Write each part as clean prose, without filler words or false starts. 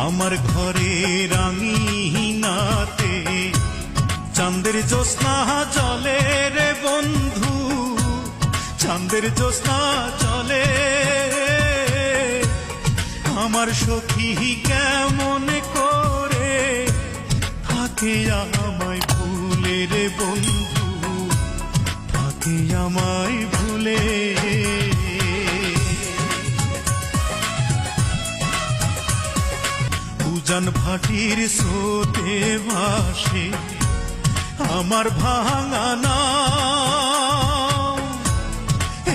আমার ঘরে রাঙিনাতে চাঁদের জ্যোৎস্না জলে রে বন্ধু, চাঁদের জ্যোৎস্না জলে। আমার সখী কেমন করে থাকে আমায় ভুলে রে বন্ধু, থাকে আমায় ভুলে। উজান ভাটির স্রোতে ভাসে আমার ভাঙা নাও,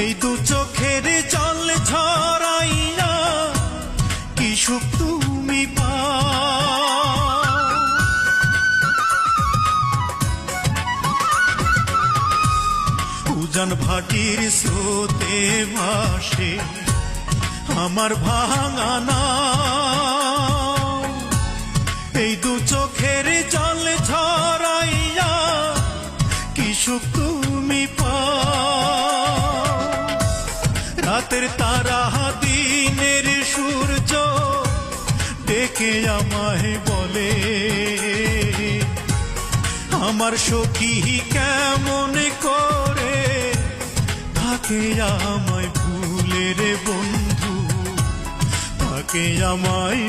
এই দু চোখের জল ঝরাইয়া কি সুখ তুমি পাও। উজান ভাটির স্রোতে ভাসে আমার ভাঙা নাও, এই দু চোখের জল ঝরাইয়া কি সুখ তুমি পাও। রাতের তারা দিনের সূর্য ডেকে আমায় বলে, আমার সখী কেমন করে থাকে আমায় ভুলে রে বন্ধু, থাকে আমায়